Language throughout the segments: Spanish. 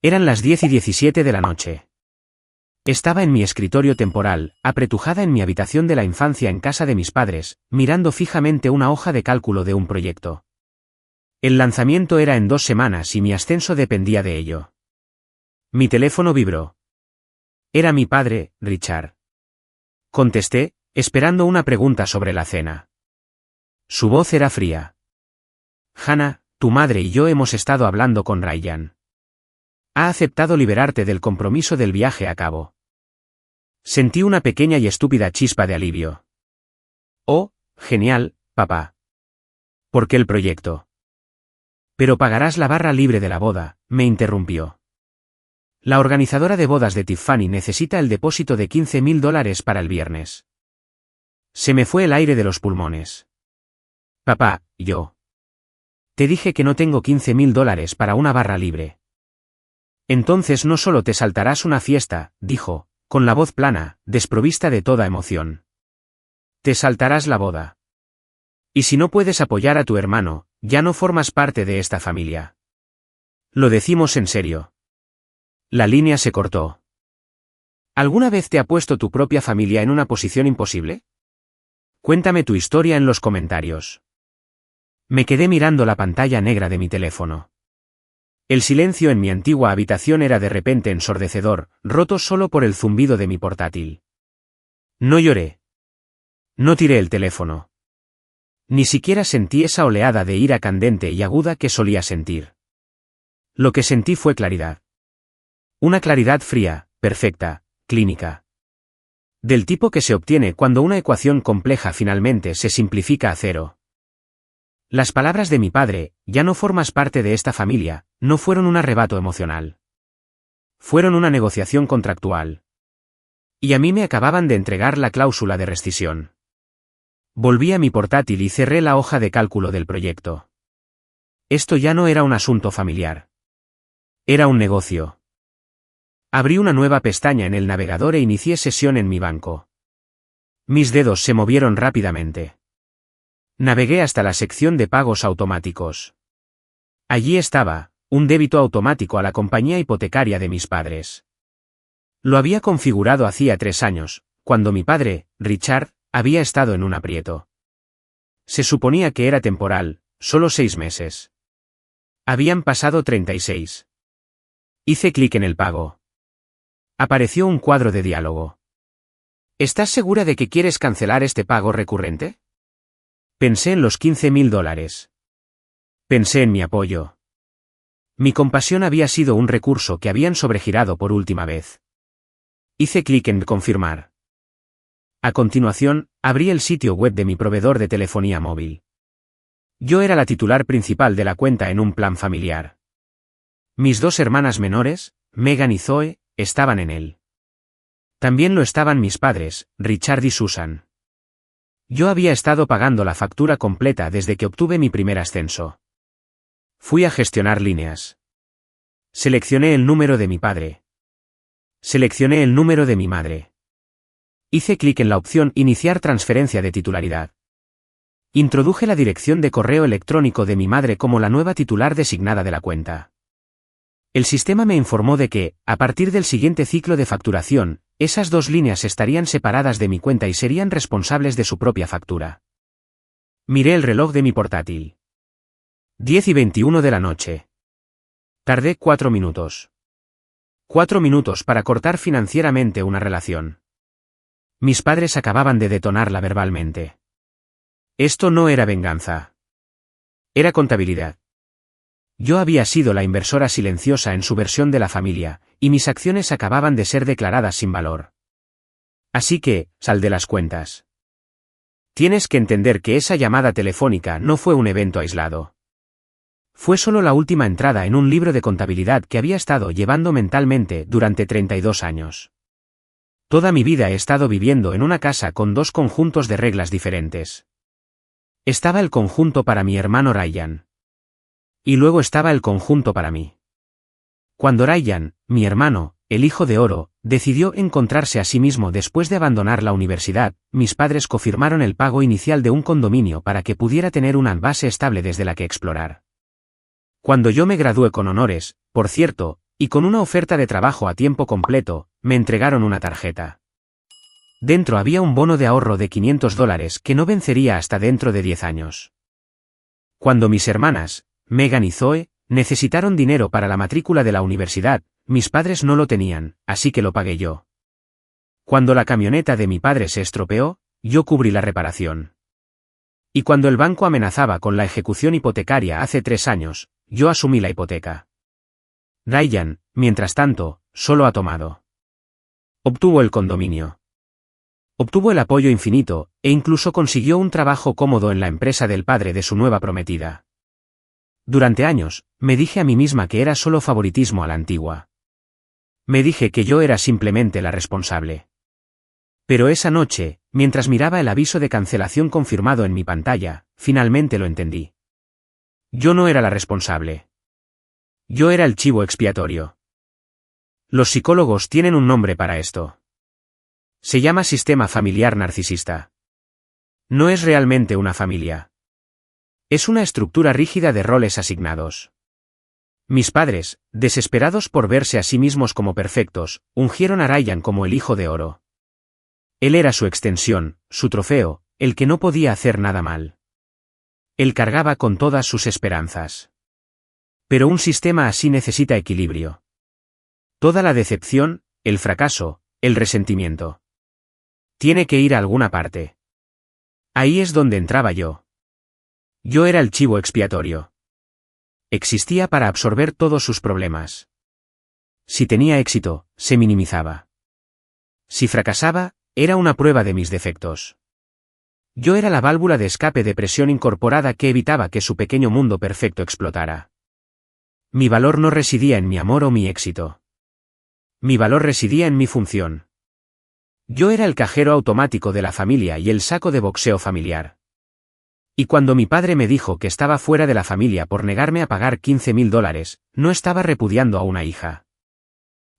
Eran las 10:17 de la noche. Estaba en mi escritorio temporal, apretujada en mi habitación de la infancia en casa de mis padres, mirando fijamente una hoja de cálculo de un proyecto. El lanzamiento era en 2 semanas y mi ascenso dependía de ello. Mi teléfono vibró. Era mi padre, Richard. Contesté, esperando una pregunta sobre la cena. Su voz era fría. Hannah, tu madre y yo hemos estado hablando con Ryan. Ha aceptado liberarte del compromiso del viaje a cabo. Sentí una pequeña y estúpida chispa de alivio. Oh, genial, papá. ¿Por qué el proyecto? Pero pagarás la barra libre de la boda, me interrumpió. La organizadora de bodas de Tiffany necesita el depósito de $15,000 para el viernes. Se me fue el aire de los pulmones. Papá, yo. Te dije que no tengo $15,000 para una barra libre. Entonces no solo te saltarás una fiesta, dijo, con la voz plana, desprovista de toda emoción. Te saltarás la boda. Y si no puedes apoyar a tu hermano, ya no formas parte de esta familia. Lo decimos en serio. La línea se cortó. ¿Alguna vez te ha puesto tu propia familia en una posición imposible? Cuéntame tu historia en los comentarios. Me quedé mirando la pantalla negra de mi teléfono. El silencio en mi antigua habitación era de repente ensordecedor, roto solo por el zumbido de mi portátil. No lloré. No tiré el teléfono. Ni siquiera sentí esa oleada de ira candente y aguda que solía sentir. Lo que sentí fue claridad. Una claridad fría, perfecta, clínica. Del tipo que se obtiene cuando una ecuación compleja finalmente se simplifica a cero. Las palabras de mi padre, ya no formas parte de esta familia, no fueron un arrebato emocional. Fueron una negociación contractual. Y a mí me acababan de entregar la cláusula de rescisión. Volví a mi portátil y cerré la hoja de cálculo del proyecto. Esto ya no era un asunto familiar. Era un negocio. Abrí una nueva pestaña en el navegador e inicié sesión en mi banco. Mis dedos se movieron rápidamente. Navegué hasta la sección de pagos automáticos. Allí estaba, un débito automático a la compañía hipotecaria de mis padres. Lo había configurado hacía 3 años, cuando mi padre, Richard, había estado en un aprieto. Se suponía que era temporal, solo 6 meses. Habían pasado 36. Hice clic en el pago. Apareció un cuadro de diálogo. ¿Estás segura de que quieres cancelar este pago recurrente? Pensé en los $15,000. Pensé en mi apoyo. Mi compasión había sido un recurso que habían sobregirado por última vez. Hice clic en confirmar. A continuación, abrí el sitio web de mi proveedor de telefonía móvil. Yo era la titular principal de la cuenta en un plan familiar. Mis 2 hermanas menores, Megan y Zoe, estaban en él. También lo estaban mis padres, Richard y Susan. Yo había estado pagando la factura completa desde que obtuve mi primer ascenso. Fui a gestionar líneas. Seleccioné el número de mi padre. Seleccioné el número de mi madre. Hice clic en la opción Iniciar transferencia de titularidad. Introduje la dirección de correo electrónico de mi madre como la nueva titular designada de la cuenta. El sistema me informó de que, a partir del siguiente ciclo de facturación, esas 2 líneas estarían separadas de mi cuenta y serían responsables de su propia factura. Miré el reloj de mi portátil. 10:21 de la noche. Tardé 4 minutos. 4 minutos para cortar financieramente una relación. Mis padres acababan de detonarla verbalmente. Esto no era venganza. Era contabilidad. Yo había sido la inversora silenciosa en su versión de la familia, y mis acciones acababan de ser declaradas sin valor. Así que, saldé las cuentas. Tienes que entender que esa llamada telefónica no fue un evento aislado. Fue solo la última entrada en un libro de contabilidad que había estado llevando mentalmente durante 32 años. Toda mi vida he estado viviendo en una casa con 2 conjuntos de reglas diferentes. Estaba el conjunto para mi hermano Ryan. Y luego estaba el conjunto para mí. Cuando Ryan, mi hermano, el hijo de oro, decidió encontrarse a sí mismo después de abandonar la universidad, mis padres confirmaron el pago inicial de un condominio para que pudiera tener una base estable desde la que explorar. Cuando yo me gradué con honores, por cierto, Y con una oferta de trabajo a tiempo completo, me entregaron una tarjeta. Dentro había un bono de ahorro de $500 que no vencería hasta dentro de 10 años. Cuando mis hermanas, Megan y Zoe, necesitaron dinero para la matrícula de la universidad, mis padres no lo tenían, así que lo pagué yo. Cuando la camioneta de mi padre se estropeó, yo cubrí la reparación. Y cuando el banco amenazaba con la ejecución hipotecaria hace 3 años, yo asumí la hipoteca. Ryan, mientras tanto, solo ha tomado. Obtuvo el condominio. Obtuvo el apoyo infinito, e incluso consiguió un trabajo cómodo en la empresa del padre de su nueva prometida. Durante años, me dije a mí misma que era solo favoritismo a la antigua. Me dije que yo era simplemente la responsable. Pero esa noche, mientras miraba el aviso de cancelación confirmado en mi pantalla, finalmente lo entendí. Yo no era la responsable. Yo era el chivo expiatorio. Los psicólogos tienen un nombre para esto. Se llama sistema familiar narcisista. No es realmente una familia. Es una estructura rígida de roles asignados. Mis padres, desesperados por verse a sí mismos como perfectos, ungieron a Ryan como el hijo de oro. Él era su extensión, su trofeo, el que no podía hacer nada mal. Él cargaba con todas sus esperanzas. Pero un sistema así necesita equilibrio. Toda la decepción, el fracaso, el resentimiento. Tiene que ir a alguna parte. Ahí es donde entraba yo. Yo era el chivo expiatorio. Existía para absorber todos sus problemas. Si tenía éxito, se minimizaba. Si fracasaba, era una prueba de mis defectos. Yo era la válvula de escape de presión incorporada que evitaba que su pequeño mundo perfecto explotara. Mi valor no residía en mi amor o mi éxito. Mi valor residía en mi función. Yo era el cajero automático de la familia y el saco de boxeo familiar. Y cuando mi padre me dijo que estaba fuera de la familia por negarme a pagar $15,000, no estaba repudiando a una hija.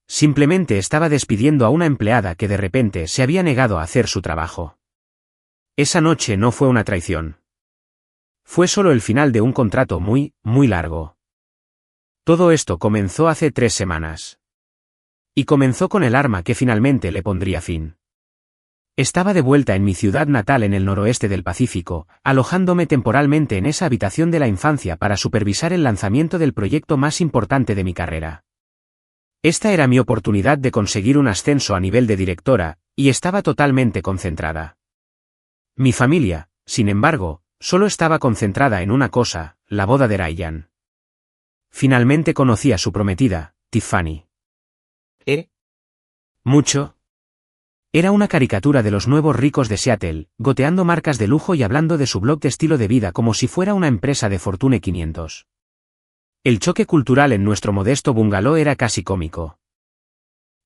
Simplemente estaba despidiendo a una empleada que de repente se había negado a hacer su trabajo. Esa noche no fue una traición. Fue solo el final de un contrato muy, muy largo. Todo esto comenzó hace 3 semanas. Y comenzó con el arma que finalmente le pondría fin. Estaba de vuelta en mi ciudad natal en el noroeste del Pacífico, alojándome temporalmente en esa habitación de la infancia para supervisar el lanzamiento del proyecto más importante de mi carrera. Esta era mi oportunidad de conseguir un ascenso a nivel de directora, y estaba totalmente concentrada. Mi familia, sin embargo, solo estaba concentrada en una cosa, la boda de Ryan. Finalmente conocí a su prometida, Tiffany. ¿Mucho? Era una caricatura de los nuevos ricos de Seattle, goteando marcas de lujo y hablando de su blog de estilo de vida como si fuera una empresa de Fortune 500. El choque cultural en nuestro modesto bungalow era casi cómico.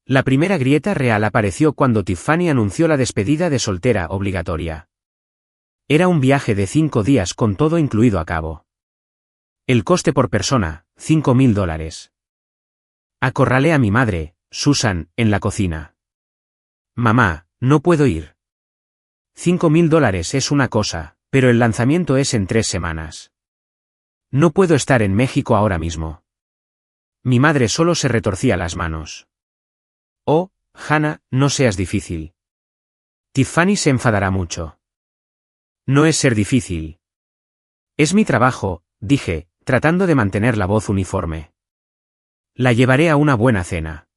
La primera grieta real apareció cuando Tiffany anunció la despedida de soltera obligatoria. Era un viaje de 5 días con todo incluido a cabo. El coste por persona, $5,000. Acorralé a mi madre, Susan, en la cocina. Mamá, no puedo ir. $5,000 es una cosa, pero el lanzamiento es en 3 semanas. No puedo estar en México ahora mismo. Mi madre solo se retorcía las manos. Oh, Hannah, no seas difícil. Tiffany se enfadará mucho. No es ser difícil. Es mi trabajo, dije, tratando de mantener la voz uniforme. La llevaré a una buena cena.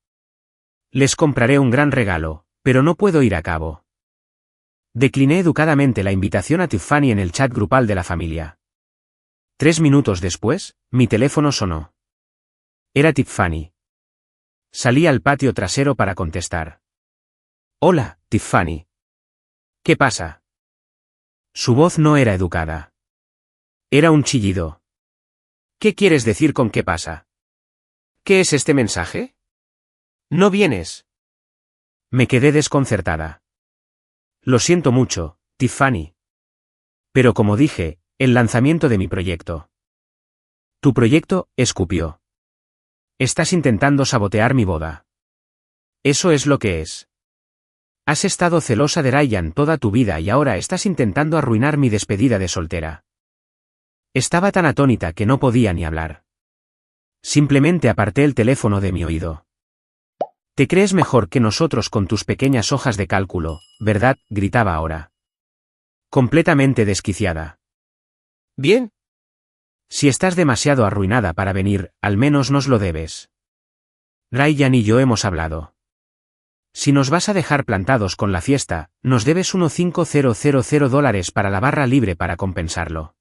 Les compraré un gran regalo, pero no puedo ir a cabo. Decliné educadamente la invitación a Tiffany en el chat grupal de la familia. 3 minutos después, mi teléfono sonó. Era Tiffany. Salí al patio trasero para contestar. Hola, Tiffany. ¿Qué pasa? Su voz no era educada. Era un chillido. ¿Qué quieres decir con qué pasa? ¿Qué es este mensaje? ¿No vienes? Me quedé desconcertada. Lo siento mucho, Tiffany. Pero como dije, el lanzamiento de mi proyecto. Tu proyecto, escupió. Estás intentando sabotear mi boda. Eso es lo que es. Has estado celosa de Ryan toda tu vida y ahora estás intentando arruinar mi despedida de soltera. Estaba tan atónita que no podía ni hablar. Simplemente aparté el teléfono de mi oído. Te crees mejor que nosotros con tus pequeñas hojas de cálculo, ¿verdad?, gritaba ahora. Completamente desquiciada. Bien. Si estás demasiado arruinada para venir, al menos nos lo debes. Ryan y yo hemos hablado. Si nos vas a dejar plantados con la fiesta, nos debes unos $5,000 para la barra libre para compensarlo.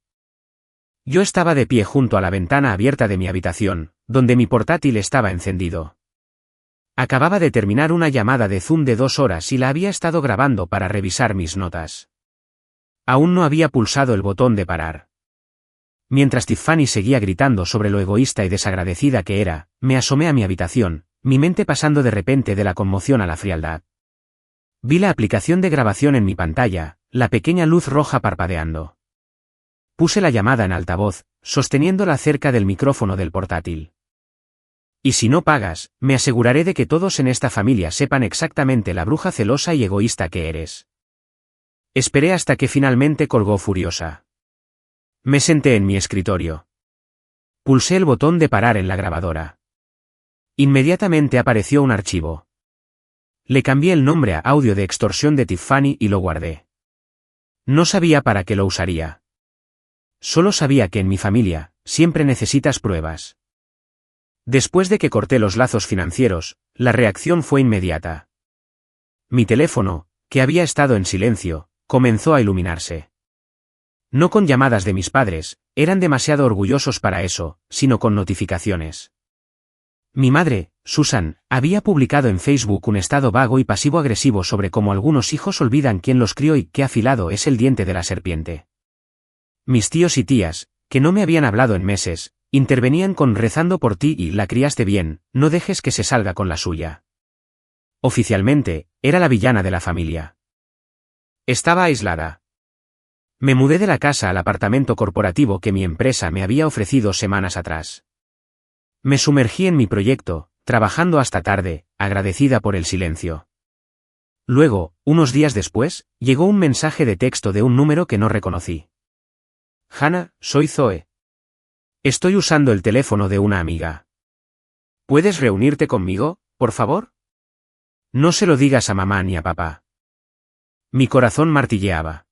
Yo estaba de pie junto a la ventana abierta de mi habitación, donde mi portátil estaba encendido. Acababa de terminar una llamada de Zoom de 2 horas y la había estado grabando para revisar mis notas. Aún no había pulsado el botón de parar. Mientras Tiffany seguía gritando sobre lo egoísta y desagradecida que era, me asomé a mi habitación, mi mente pasando de repente de la conmoción a la frialdad. Vi la aplicación de grabación en mi pantalla, la pequeña luz roja parpadeando. Puse la llamada en altavoz, sosteniéndola cerca del micrófono del portátil. Y si no pagas, me aseguraré de que todos en esta familia sepan exactamente la bruja celosa y egoísta que eres. Esperé hasta que finalmente colgó furiosa. Me senté en mi escritorio. Pulsé el botón de parar en la grabadora. Inmediatamente apareció un archivo. Le cambié el nombre a audio de extorsión de Tiffany y lo guardé. No sabía para qué lo usaría. Solo sabía que en mi familia, siempre necesitas pruebas. Después de que corté los lazos financieros, la reacción fue inmediata. Mi teléfono, que había estado en silencio, comenzó a iluminarse. No con llamadas de mis padres, eran demasiado orgullosos para eso, sino con notificaciones. Mi madre, Susan, había publicado en Facebook un estado vago y pasivo-agresivo sobre cómo algunos hijos olvidan quién los crió y qué afilado es el diente de la serpiente. Mis tíos y tías, que no me habían hablado en meses, intervenían con rezando por ti y la criaste bien, no dejes que se salga con la suya. Oficialmente, era la villana de la familia. Estaba aislada. Me mudé de la casa al apartamento corporativo que mi empresa me había ofrecido semanas atrás. Me sumergí en mi proyecto, trabajando hasta tarde, agradecida por el silencio. Luego, unos días después, llegó un mensaje de texto de un número que no reconocí. Hannah, soy Zoe. Estoy usando el teléfono de una amiga. ¿Puedes reunirte conmigo, por favor? No se lo digas a mamá ni a papá. Mi corazón martilleaba.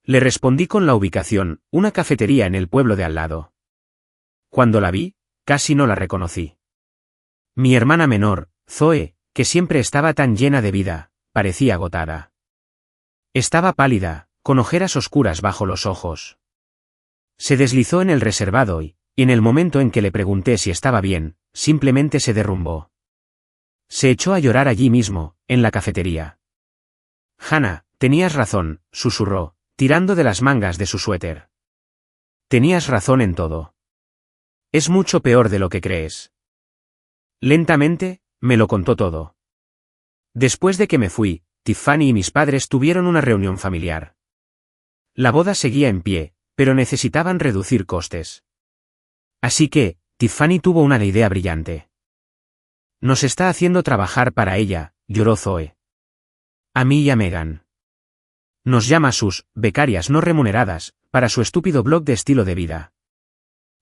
Le respondí con la ubicación, una cafetería en el pueblo de al lado. Cuando la vi, casi no la reconocí. Mi hermana menor, Zoe, que siempre estaba tan llena de vida, parecía agotada. Estaba pálida, con ojeras oscuras bajo los ojos. Se deslizó en el reservado y, en el momento en que le pregunté si estaba bien, simplemente se derrumbó. Se echó a llorar allí mismo, en la cafetería. Hannah, tenías razón, susurró, tirando de las mangas de su suéter. Tenías razón en todo. Es mucho peor de lo que crees. Lentamente, me lo contó todo. Después de que me fui, Tiffany y mis padres tuvieron una reunión familiar. La boda seguía en pie, pero necesitaban reducir costes. Así que, Tiffany tuvo una idea brillante. Nos está haciendo trabajar para ella, lloró Zoe. A mí y a Megan. Nos llama sus becarias no remuneradas, para su estúpido blog de estilo de vida.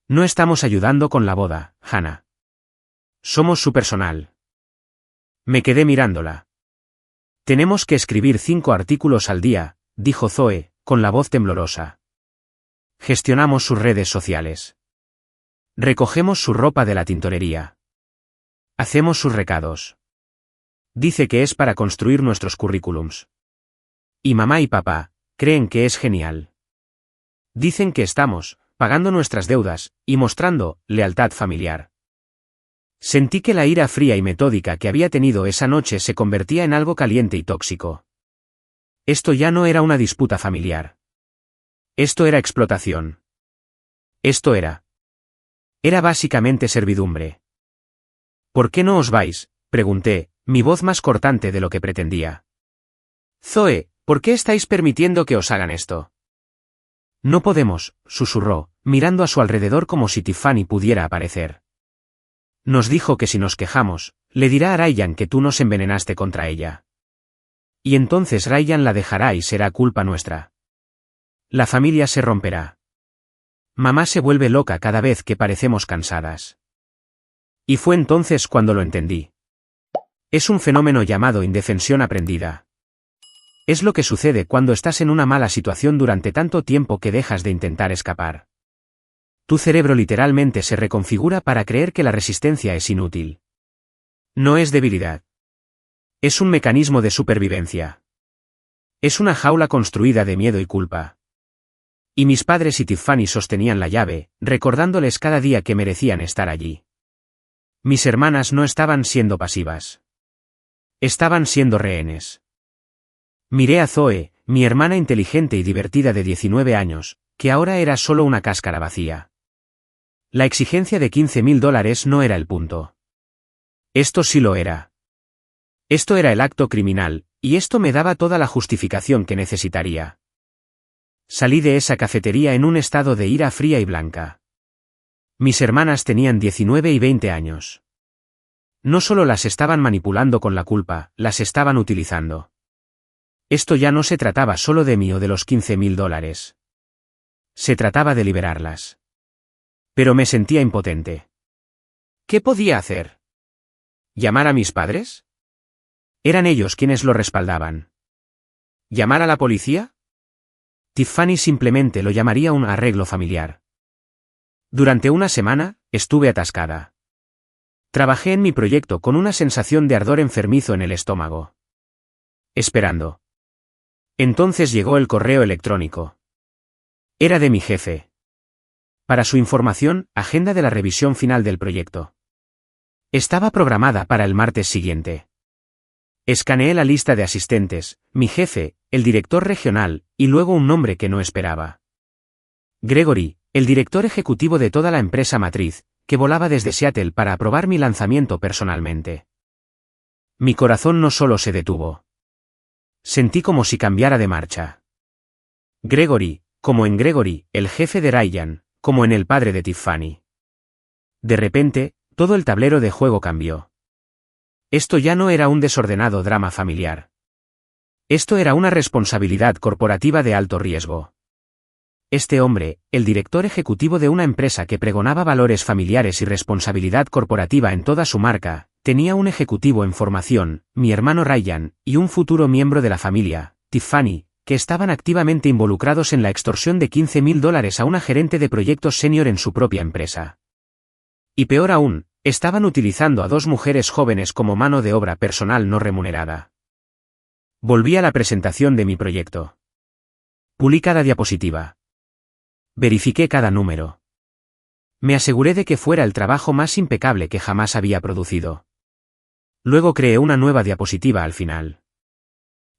No estamos ayudando con la boda, Hannah. Somos su personal. Me quedé mirándola. Tenemos que escribir 5 artículos al día, dijo Zoe, con la voz temblorosa. Gestionamos sus redes sociales. Recogemos su ropa de la tintorería. Hacemos sus recados. Dice que es para construir nuestros currículums. Y mamá y papá creen que es genial. Dicen que estamos pagando nuestras deudas y mostrando lealtad familiar. Sentí que la ira fría y metódica que había tenido esa noche se convertía en algo caliente y tóxico. Esto ya no era una disputa familiar. Esto era explotación. Esto era básicamente servidumbre. ¿Por qué no os vais?, pregunté, mi voz más cortante de lo que pretendía. Zoe, ¿por qué estáis permitiendo que os hagan esto? No podemos, susurró, mirando a su alrededor como si Tiffany pudiera aparecer. Nos dijo que si nos quejamos, le dirá a Ryan que tú nos envenenaste contra ella. Y entonces Ryan la dejará y será culpa nuestra. La familia se romperá. Mamá se vuelve loca cada vez que parecemos cansadas. Y fue entonces cuando lo entendí. Es un fenómeno llamado indefensión aprendida. Es lo que sucede cuando estás en una mala situación durante tanto tiempo que dejas de intentar escapar. Tu cerebro literalmente se reconfigura para creer que la resistencia es inútil. No es debilidad. Es un mecanismo de supervivencia. Es una jaula construida de miedo y culpa. Y mis padres y Tiffany sostenían la llave, recordándoles cada día que merecían estar allí. Mis hermanas no estaban siendo pasivas. Estaban siendo rehenes. Miré a Zoe, mi hermana inteligente y divertida de 19 años, que ahora era solo una cáscara vacía. La exigencia de $15.000 no era el punto. Esto sí lo era. Esto era el acto criminal, y esto me daba toda la justificación que necesitaría. Salí de esa cafetería en un estado de ira fría y blanca. Mis hermanas tenían 19 y 20 años. No solo las estaban manipulando con la culpa, las estaban utilizando. Esto ya no se trataba solo de mí o de los $15.000. Se trataba de liberarlas. Pero me sentía impotente. ¿Qué podía hacer? ¿Llamar a mis padres? Eran ellos quienes lo respaldaban. ¿Llamar a la policía? Tiffany simplemente lo llamaría un arreglo familiar. Durante una semana, estuve atascada. Trabajé en mi proyecto con una sensación de ardor enfermizo en el estómago. Esperando. Entonces llegó el correo electrónico. Era de mi jefe. Para su información, agenda de la revisión final del proyecto. Estaba programada para el martes siguiente. Escaneé la lista de asistentes, mi jefe, el director regional, y luego un nombre que no esperaba. Gregory, el director ejecutivo de toda la empresa matriz, que volaba desde Seattle para aprobar mi lanzamiento personalmente. Mi corazón no solo se detuvo. Sentí como si cambiara de marcha. Gregory, como en Gregory, el jefe de Ryan, como en el padre de Tiffany. De repente, todo el tablero de juego cambió. Esto ya no era un desordenado drama familiar. Esto era una responsabilidad corporativa de alto riesgo. Este hombre, el director ejecutivo de una empresa que pregonaba valores familiares y responsabilidad corporativa en toda su marca, tenía un ejecutivo en formación, mi hermano Ryan, y un futuro miembro de la familia, Tiffany, que estaban activamente involucrados en la extorsión de $15.000 a una gerente de proyectos senior en su propia empresa. Y peor aún, estaban utilizando a dos mujeres jóvenes como mano de obra personal no remunerada. Volví a la presentación de mi proyecto. Pulí cada diapositiva. Verifiqué cada número. Me aseguré de que fuera el trabajo más impecable que jamás había producido. Luego creé una nueva diapositiva al final.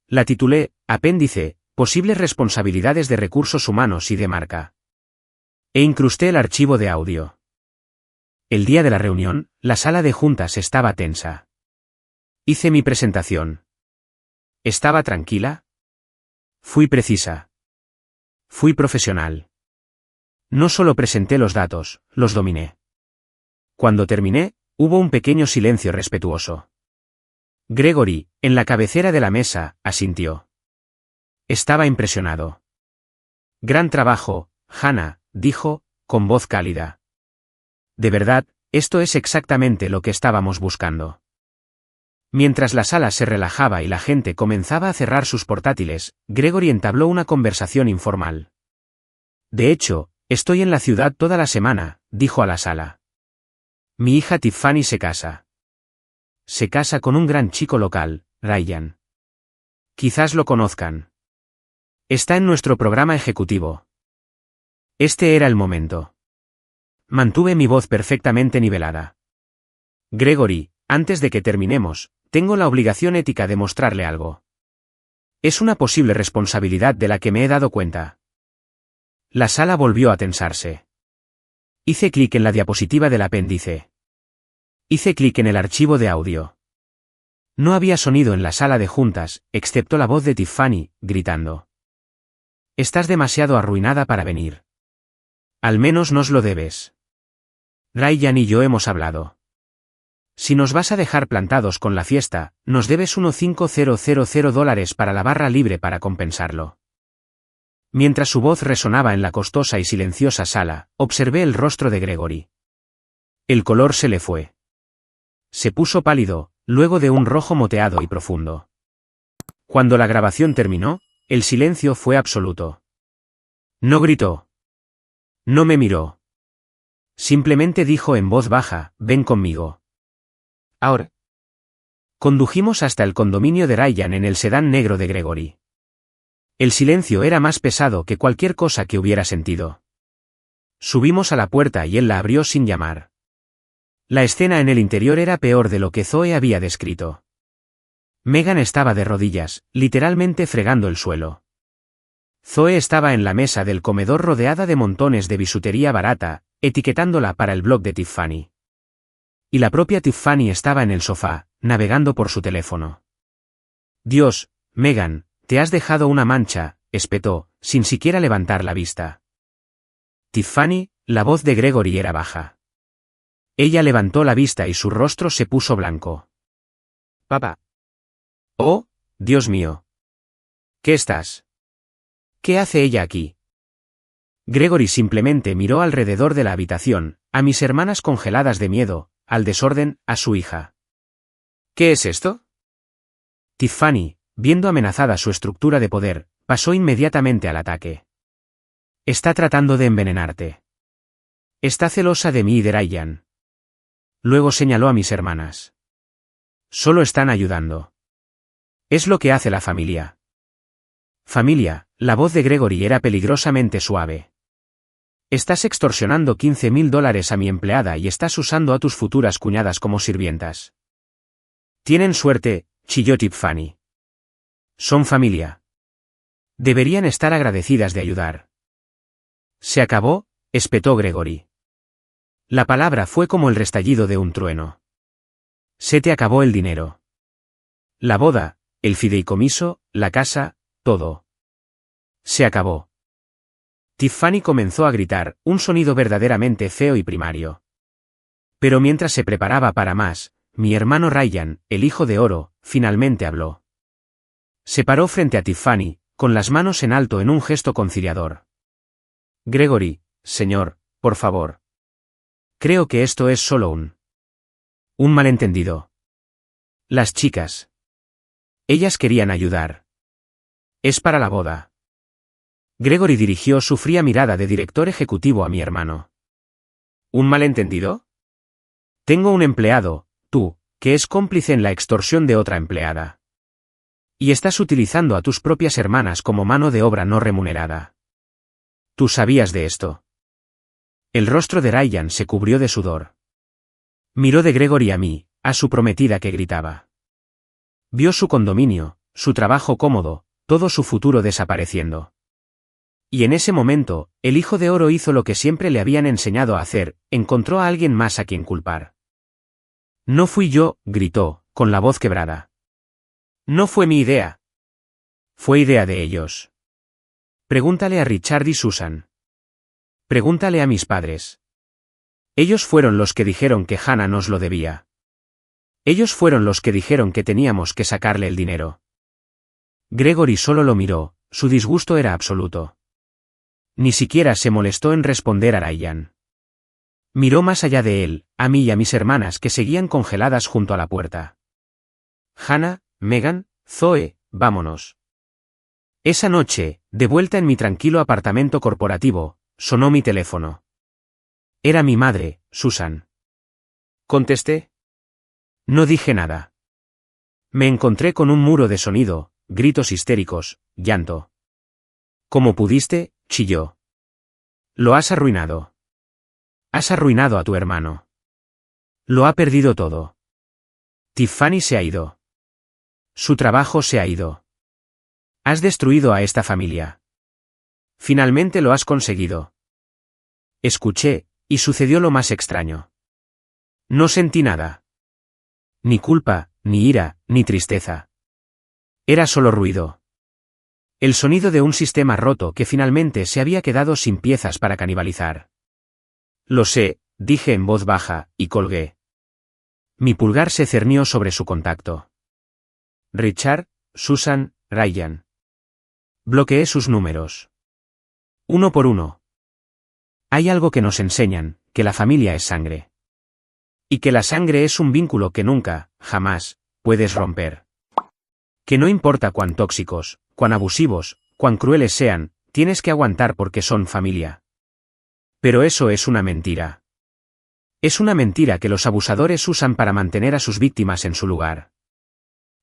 La titulé, Apéndice, posibles responsabilidades de recursos humanos y de marca. E incrusté el archivo de audio. El día de la reunión, la sala de juntas estaba tensa. Hice mi presentación. ¿Estaba tranquila? Fui precisa. Fui profesional. No solo presenté los datos, los dominé. Cuando terminé, hubo un pequeño silencio respetuoso. Gregory, en la cabecera de la mesa, asintió. Estaba impresionado. Gran trabajo, Hannah, dijo, con voz cálida. De verdad, esto es exactamente lo que estábamos buscando. Mientras la sala se relajaba y la gente comenzaba a cerrar sus portátiles, Gregory entabló una conversación informal. De hecho, estoy en la ciudad toda la semana, dijo a la sala. Mi hija Tiffany se casa. Se casa con un gran chico local, Ryan. Quizás lo conozcan. Está en nuestro programa ejecutivo. Este era el momento. Mantuve mi voz perfectamente nivelada. Gregory, antes de que terminemos, tengo la obligación ética de mostrarle algo. Es una posible responsabilidad de la que me he dado cuenta. La sala volvió a tensarse. Hice clic en la diapositiva del apéndice. Hice clic en el archivo de audio. No había sonido en la sala de juntas, excepto la voz de Tiffany, gritando. Estás demasiado arruinada para venir. Al menos nos lo debes. Ryan y yo hemos hablado. Si nos vas a dejar plantados con la fiesta, nos debes unos $5,000 para la barra libre para compensarlo. Mientras su voz resonaba en la costosa y silenciosa sala, observé el rostro de Gregory. El color se le fue. Se puso pálido, luego de un rojo moteado y profundo. Cuando la grabación terminó, el silencio fue absoluto. No gritó. No me miró. Simplemente dijo en voz baja, ven conmigo. Ahora. Condujimos hasta el condominio de Ryan en el sedán negro de Gregory. El silencio era más pesado que cualquier cosa que hubiera sentido. Subimos a la puerta y él la abrió sin llamar. La escena en el interior era peor de lo que Zoe había descrito. Megan estaba de rodillas, literalmente fregando el suelo. Zoe estaba en la mesa del comedor rodeada de montones de bisutería barata, etiquetándola para el blog de Tiffany. Y la propia Tiffany estaba en el sofá, navegando por su teléfono. Dios, Megan, te has dejado una mancha, espetó, sin siquiera levantar la vista. Tiffany, la voz de Gregory era baja. Ella levantó la vista y su rostro se puso blanco. Papá. Oh, Dios mío. ¿Qué estás? ¿Qué hace ella aquí? Gregory simplemente miró alrededor de la habitación, a mis hermanas congeladas de miedo, al desorden, a su hija. ¿Qué es esto? Tiffany, viendo amenazada su estructura de poder, pasó inmediatamente al ataque. Está tratando de envenenarte. Está celosa de mí y de Ryan. Luego señaló a mis hermanas. Solo están ayudando. Es lo que hace la familia. Familia, la voz de Gregory era peligrosamente suave. Estás extorsionando $15,000 a mi empleada y estás usando a tus futuras cuñadas como sirvientas. Tienen suerte, chilló Tiffany. Son familia. Deberían estar agradecidas de ayudar. Se acabó, espetó Gregory. La palabra fue como el restallido de un trueno. Se te acabó el dinero. La boda, el fideicomiso, la casa, todo. Se acabó. Tiffany comenzó a gritar, un sonido verdaderamente feo y primario. Pero mientras se preparaba para más, mi hermano Ryan, el hijo de oro, finalmente habló. Se paró frente a Tiffany, con las manos en alto en un gesto conciliador. Gregory, señor, por favor. Creo que esto es solo un malentendido. Las chicas. Ellas querían ayudar. Es para la boda. Gregory dirigió su fría mirada de director ejecutivo a mi hermano. ¿Un malentendido? Tengo un empleado, tú, que es cómplice en la extorsión de otra empleada. Y estás utilizando a tus propias hermanas como mano de obra no remunerada. ¿Tú sabías de esto? El rostro de Ryan se cubrió de sudor. Miró de Gregory a mí, a su prometida que gritaba. Vio su condominio, su trabajo cómodo, todo su futuro desapareciendo. Y en ese momento, el hijo de oro hizo lo que siempre le habían enseñado a hacer, encontró a alguien más a quien culpar. No fui yo, gritó, con la voz quebrada. No fue mi idea. Fue idea de ellos. Pregúntale a Richard y Susan. Pregúntale a mis padres. Ellos fueron los que dijeron que Hannah nos lo debía. Ellos fueron los que dijeron que teníamos que sacarle el dinero. Gregory solo lo miró, su disgusto era absoluto. Ni siquiera se molestó en responder a Ryan. Miró más allá de él, a mí y a mis hermanas que seguían congeladas junto a la puerta. Hannah, Megan, Zoe, vámonos. Esa noche, de vuelta en mi tranquilo apartamento corporativo, sonó mi teléfono. Era mi madre, Susan. Contesté. No dije nada. Me encontré con un muro de sonido, gritos histéricos, llanto. ¿Cómo pudiste?, chilló. Lo has arruinado. Has arruinado a tu hermano. Lo ha perdido todo. Tiffany se ha ido. Su trabajo se ha ido. Has destruido a esta familia. Finalmente lo has conseguido. Escuché, y sucedió lo más extraño. No sentí nada. Ni culpa, ni ira, ni tristeza. Era solo ruido. El sonido de un sistema roto que finalmente se había quedado sin piezas para canibalizar. Lo sé, dije en voz baja, y colgué. Mi pulgar se cernió sobre su contacto. Richard, Susan, Ryan. Bloqueé sus números. Uno por uno. Hay algo que nos enseñan, que la familia es sangre. Y que la sangre es un vínculo que nunca, jamás, puedes romper. Que no importa cuán tóxicos, cuán abusivos, cuán crueles sean, tienes que aguantar porque son familia. Pero eso es una mentira. Es una mentira que los abusadores usan para mantener a sus víctimas en su lugar.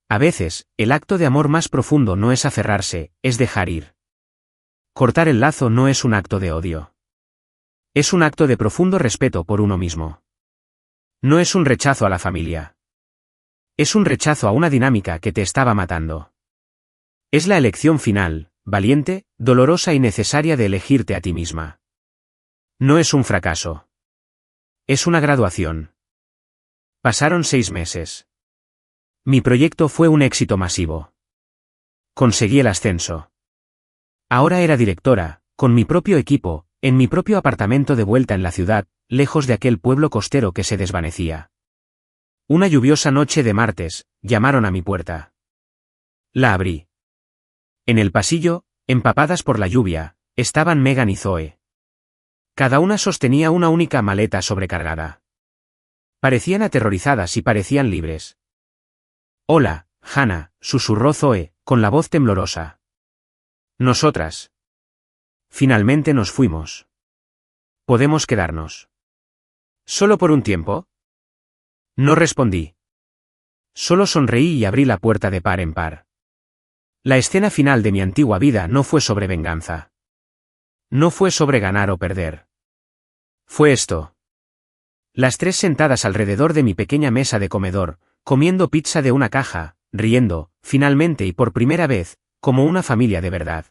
A veces, el acto de amor más profundo no es aferrarse, es dejar ir. Cortar el lazo no es un acto de odio. Es un acto de profundo respeto por uno mismo. No es un rechazo a la familia. Es un rechazo a una dinámica que te estaba matando. Es la elección final, valiente, dolorosa y necesaria de elegirte a ti misma. No es un fracaso. Es una graduación. Pasaron 6 meses. Mi proyecto fue un éxito masivo. Conseguí el ascenso. Ahora era directora, con mi propio equipo, en mi propio apartamento de vuelta en la ciudad, lejos de aquel pueblo costero que se desvanecía. Una lluviosa noche de martes, llamaron a mi puerta. La abrí. En el pasillo, empapadas por la lluvia, estaban Megan y Zoe. Cada una sostenía una única maleta sobrecargada. Parecían aterrorizadas y parecían libres. Hola, Hannah, susurró Zoe, con la voz temblorosa. Nosotras. Finalmente nos fuimos. ¿Podemos quedarnos? ¿Solo por un tiempo? No respondí. Solo sonreí y abrí la puerta de par en par. La escena final de mi antigua vida no fue sobre venganza. No fue sobre ganar o perder. Fue esto. Las 3 sentadas alrededor de mi pequeña mesa de comedor, comiendo pizza de una caja, riendo, finalmente y por primera vez, como una familia de verdad.